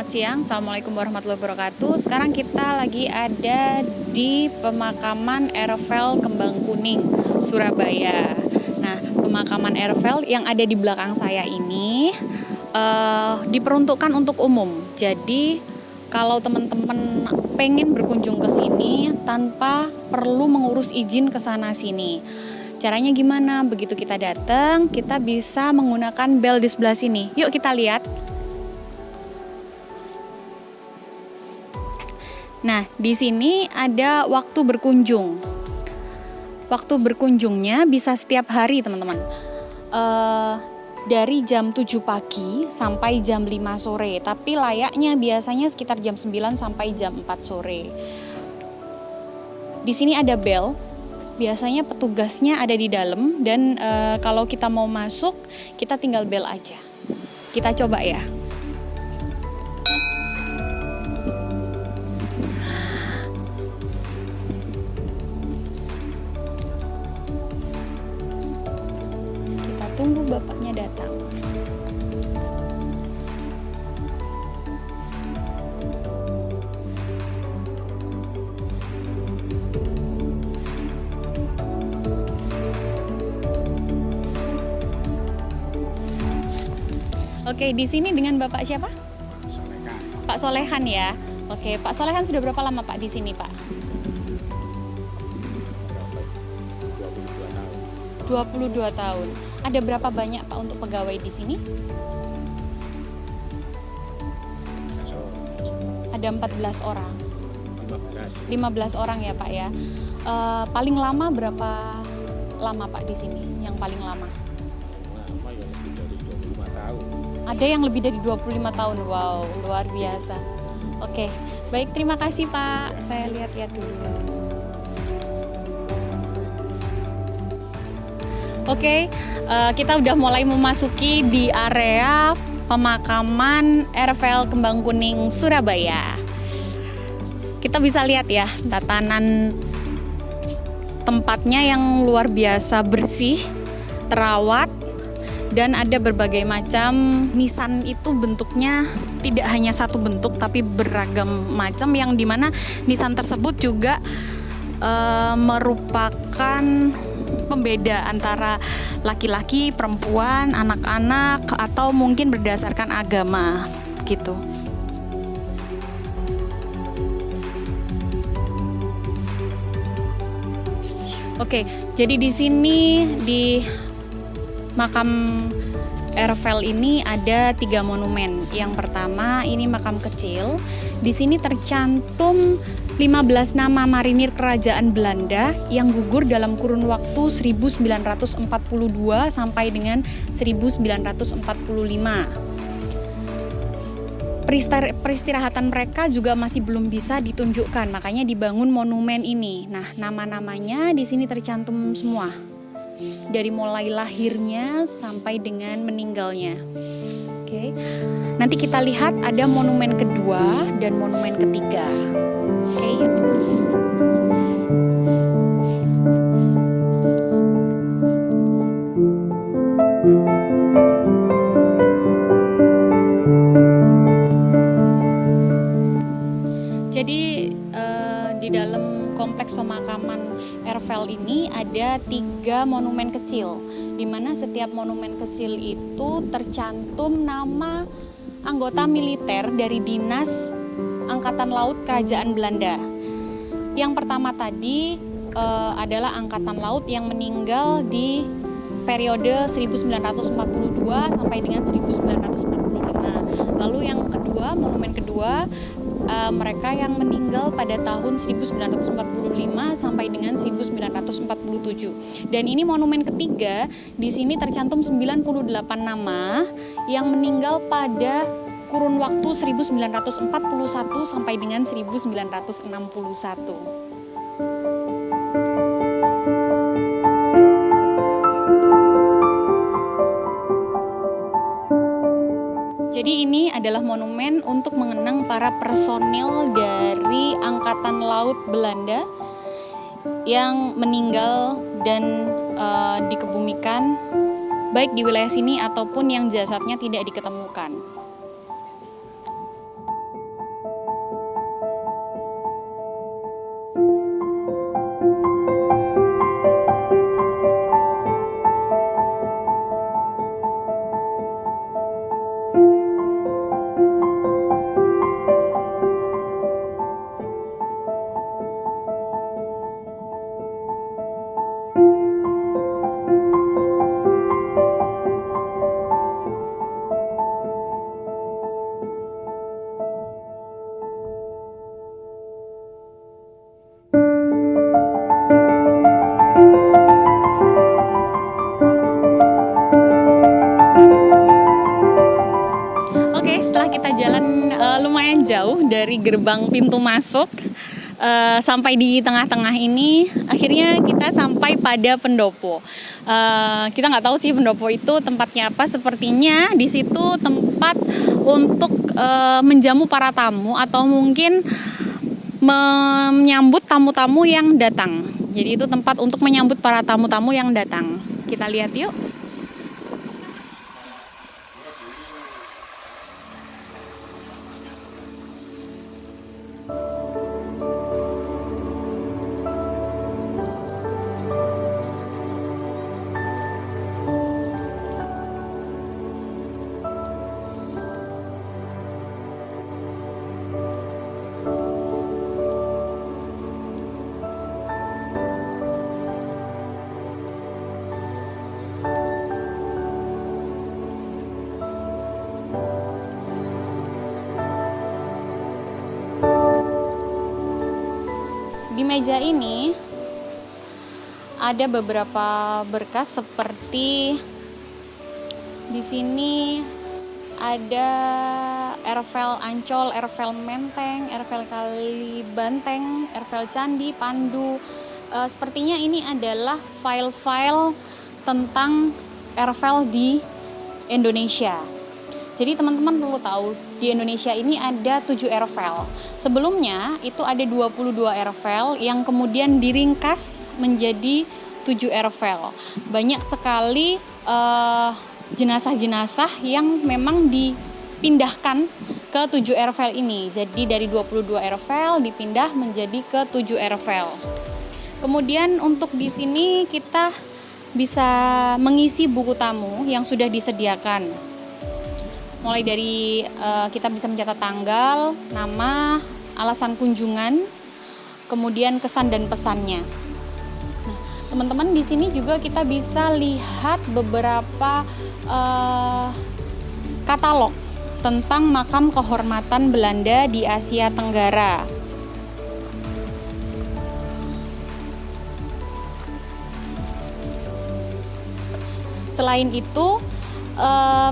siang, Assalamualaikum warahmatullahi wabarakatuh. Sekarang kita lagi ada di pemakaman Ervel Kembang Kuning, Surabaya. Nah, pemakaman Ervel yang ada di belakang saya ini diperuntukkan untuk umum. Jadi, kalau teman-teman pengen berkunjung ke sini tanpa perlu mengurus izin ke sana sini. Caranya gimana? Begitu kita datang, kita bisa menggunakan bel di sebelah sini. Yuk kita lihat. Nah, di sini ada waktu berkunjung. Waktu berkunjungnya bisa setiap hari, teman-teman. Dari jam 7 pagi sampai jam 5 sore. Tapi layaknya biasanya sekitar jam 9 sampai jam 4 sore. Di sini ada bel. Biasanya petugasnya ada di dalam dan kalau kita mau masuk, kita tinggal bel aja. Kita coba ya. Tunggu bapaknya datang. Oke, di sini dengan Bapak siapa? Pak Solehan ya. Oke, Pak Solehan sudah berapa lama Pak di sini, Pak? 22 tahun. Ada berapa banyak Pak untuk pegawai di sini? Ada 14 orang. 15 orang ya Pak ya. Paling lama berapa lama Pak di sini? Yang paling lama? Ada yang lebih dari 25 tahun. Wow, luar biasa. Oke, baik, terima kasih Pak. Saya lihat-lihat dulu. Oke, kita udah mulai memasuki di area pemakaman Ervel Kembang Kuning, Surabaya. Kita bisa lihat ya, tatanan tempatnya yang luar biasa bersih, terawat, dan ada berbagai macam nisan. Itu bentuknya tidak hanya satu bentuk, tapi beragam macam, yang dimana nisan tersebut juga merupakan pembeda antara laki-laki, perempuan, anak-anak, atau mungkin berdasarkan agama gitu. Oke, jadi di sini di makam Ervel ini ada 3 monumen. Yang pertama ini makam kecil. Di sini tercantum 15 nama marinir kerajaan Belanda yang gugur dalam kurun waktu 1942 sampai dengan 1945. Peristirahatan mereka juga masih belum bisa ditunjukkan, makanya dibangun monumen ini. Nah, nama-namanya di sini tercantum semua. Dari mulai lahirnya sampai dengan meninggalnya. Oke. Nanti kita lihat ada monumen kedua dan monumen ketiga. Oke. Jadi di dalam kompleks pemakaman Ervel ini ada 3 monumen kecil, di mana setiap monumen kecil itu tercantum nama anggota militer dari Dinas Angkatan Laut Kerajaan Belanda. Yang pertama tadi adalah Angkatan Laut yang meninggal di periode 1942 sampai dengan 1945. Lalu yang kedua, monumen kedua, mereka yang meninggal pada tahun 1945 sampai dengan 1947. Dan ini monumen ketiga, di sini tercantum 98 nama yang meninggal pada kurun waktu 1941 sampai dengan 1961. Jadi ini adalah monumen untuk mengenang para personil dari Angkatan Laut Belanda yang meninggal dan dikebumikan baik di wilayah sini ataupun yang jasadnya tidak diketemukan. gerbang pintu masuk. Sampai di tengah-tengah ini akhirnya kita sampai pada pendopo. Kita nggak tahu sih pendopo itu tempatnya apa. Sepertinya di situ tempat untuk menjamu para tamu atau mungkin menyambut tamu-tamu yang datang. Jadi itu tempat untuk menyambut para tamu-tamu yang datang. Kita lihat yuk. Di meja ini ada beberapa berkas seperti di sini ada Ervel Ancol, Ervel Menteng, Ervel Kalibanteng, Ervel Candi, Pandu. Sepertinya ini adalah file-file tentang Ervel di Indonesia. Jadi teman-teman perlu tahu, di Indonesia ini ada 7 Ervel. Sebelumnya itu ada 22 Ervel yang kemudian diringkas menjadi 7 Ervel. Banyak sekali jenazah-jenazah yang memang dipindahkan ke 7 Ervel ini. Jadi dari 22 Ervel dipindah menjadi ke 7 Ervel. Kemudian untuk di sini kita bisa mengisi buku tamu yang sudah disediakan. Mulai dari kita bisa mencatat tanggal, nama, alasan kunjungan, kemudian kesan dan pesannya. Nah, teman-teman di sini juga kita bisa lihat beberapa katalog tentang makam kehormatan Belanda di Asia Tenggara. Selain itu,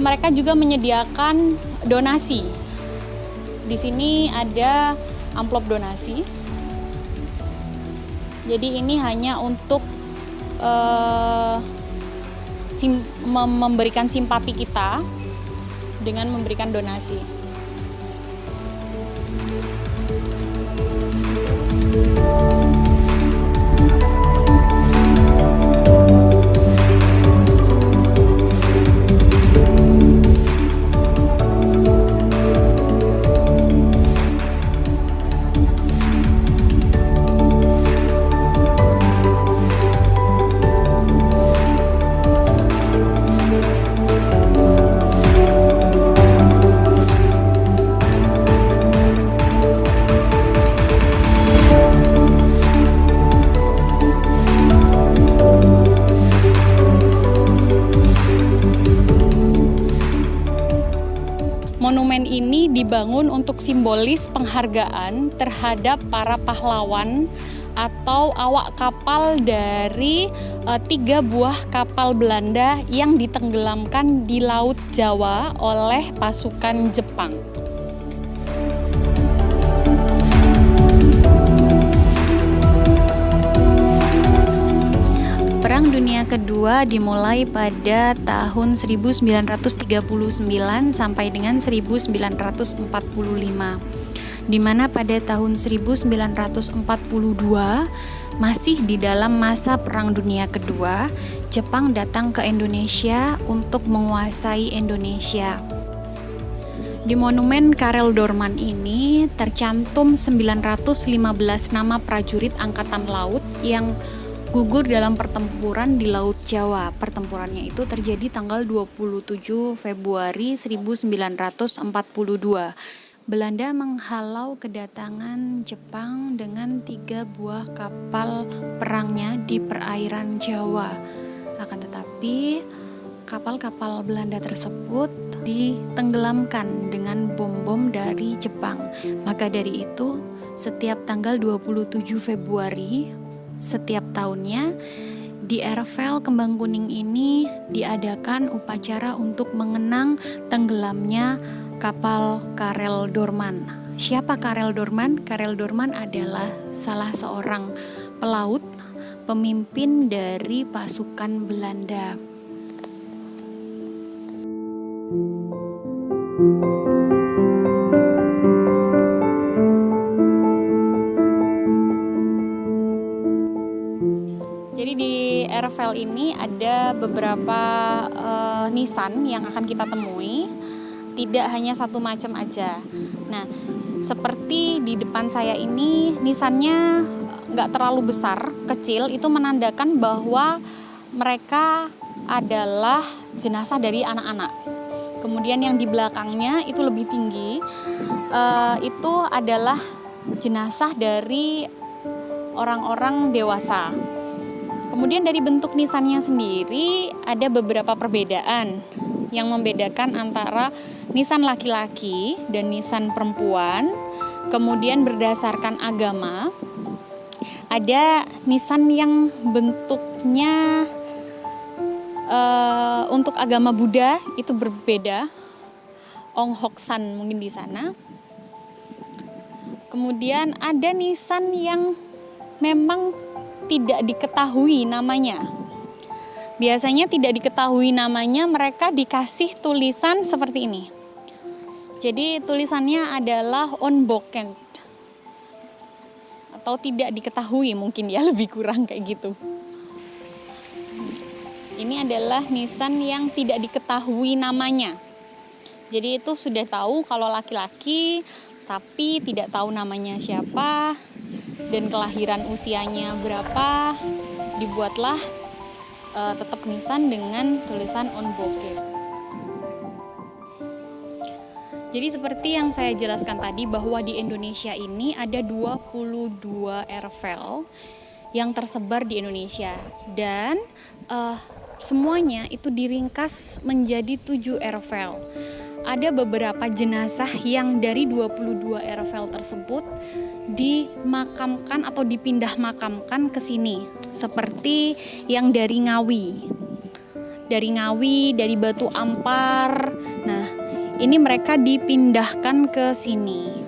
mereka juga menyediakan donasi. Di sini ada amplop donasi. Jadi ini hanya untuk memberikan simpati kita dengan memberikan donasi. Monumen ini dibangun untuk simbolis penghargaan terhadap para pahlawan atau awak kapal dari 3 buah kapal Belanda yang ditenggelamkan di Laut Jawa oleh pasukan Jepang. Perang Dunia Kedua dimulai pada tahun 1939 sampai dengan 1945, di mana pada tahun 1942 masih di dalam masa Perang Dunia Kedua, Jepang datang ke Indonesia untuk menguasai Indonesia. Di monumen Karel Doorman ini tercantum 915 nama prajurit Angkatan Laut yang gugur dalam pertempuran di Laut Jawa. Pertempurannya itu terjadi tanggal 27 Februari 1942. Belanda menghalau kedatangan Jepang dengan 3 buah kapal perangnya di perairan Jawa. Akan tetapi kapal-kapal Belanda tersebut ditenggelamkan dengan bom-bom dari Jepang. Maka dari itu, setiap tanggal 27 Februari setiap tahunnya di Ervel Kembang Kuning ini diadakan upacara untuk mengenang tenggelamnya kapal Karel Doorman Siapa Karel Doorman? Karel Doorman adalah salah seorang pelaut, pemimpin dari pasukan Belanda. Jadi di RFL ini ada beberapa nisan yang akan kita temui, tidak hanya satu macam aja. Nah, seperti di depan saya ini, nisannya nggak terlalu besar, kecil, itu menandakan bahwa mereka adalah jenazah dari anak-anak. Kemudian yang di belakangnya itu lebih tinggi, itu adalah jenazah dari orang-orang dewasa. Kemudian dari bentuk nisannya sendiri ada beberapa perbedaan yang membedakan antara nisan laki-laki dan nisan perempuan. Kemudian berdasarkan agama, ada nisan yang bentuknya untuk agama Buddha itu berbeda, Ong Hok San mungkin di sana. Kemudian ada nisan yang memang tidak diketahui namanya. Biasanya tidak diketahui namanya, mereka dikasih tulisan seperti ini. Jadi tulisannya adalah onboken atau tidak diketahui, mungkin ya, lebih kurang kayak gitu. Ini adalah nisan yang tidak diketahui namanya. Jadi itu sudah tahu kalau laki-laki, tapi tidak tahu namanya siapa dan kelahiran usianya berapa. Dibuatlah tetap nisan dengan tulisan onboken. Jadi seperti yang saya jelaskan tadi, bahwa di Indonesia ini ada 22 RFL yang tersebar di Indonesia, dan semuanya itu diringkas menjadi 7 RFL. Ada beberapa jenazah yang dari 22 RFL tersebut dimakamkan atau dipindah makamkan ke sini, seperti yang dari Ngawi, dari Batu Ampar. Nah, ini mereka dipindahkan ke sini.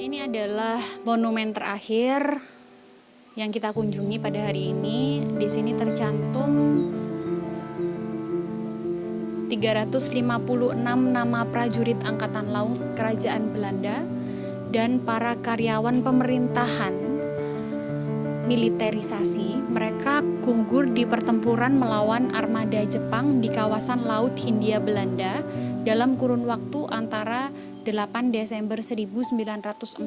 Ini adalah monumen terakhir yang kita kunjungi pada hari ini. Di sini tercantum 356 nama prajurit Angkatan Laut Kerajaan Belanda dan para karyawan pemerintahan militerisasi. Mereka gugur di pertempuran melawan armada Jepang di kawasan Laut Hindia Belanda dalam kurun waktu antara 8 Desember 1941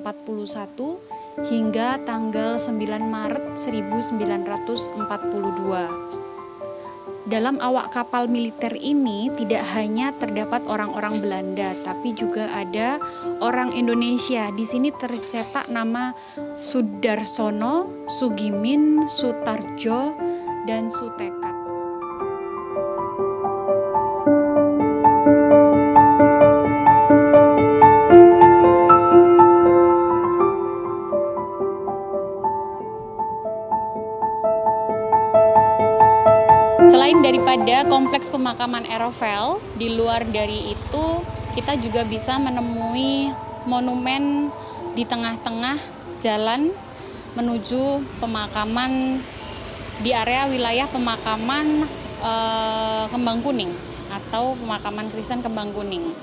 hingga tanggal 9 Maret 1942. Dalam awak kapal militer ini tidak hanya terdapat orang-orang Belanda, tapi juga ada orang Indonesia. Di sini tercetak nama Sudarsono, Sugimin, Sutarjo, dan Sutekat. Selain daripada kompleks pemakaman RFL, di luar dari itu kita juga bisa menemui monumen di tengah-tengah jalan menuju pemakaman di area wilayah pemakaman Kembang Kuning atau pemakaman Kristen Kembang Kuning.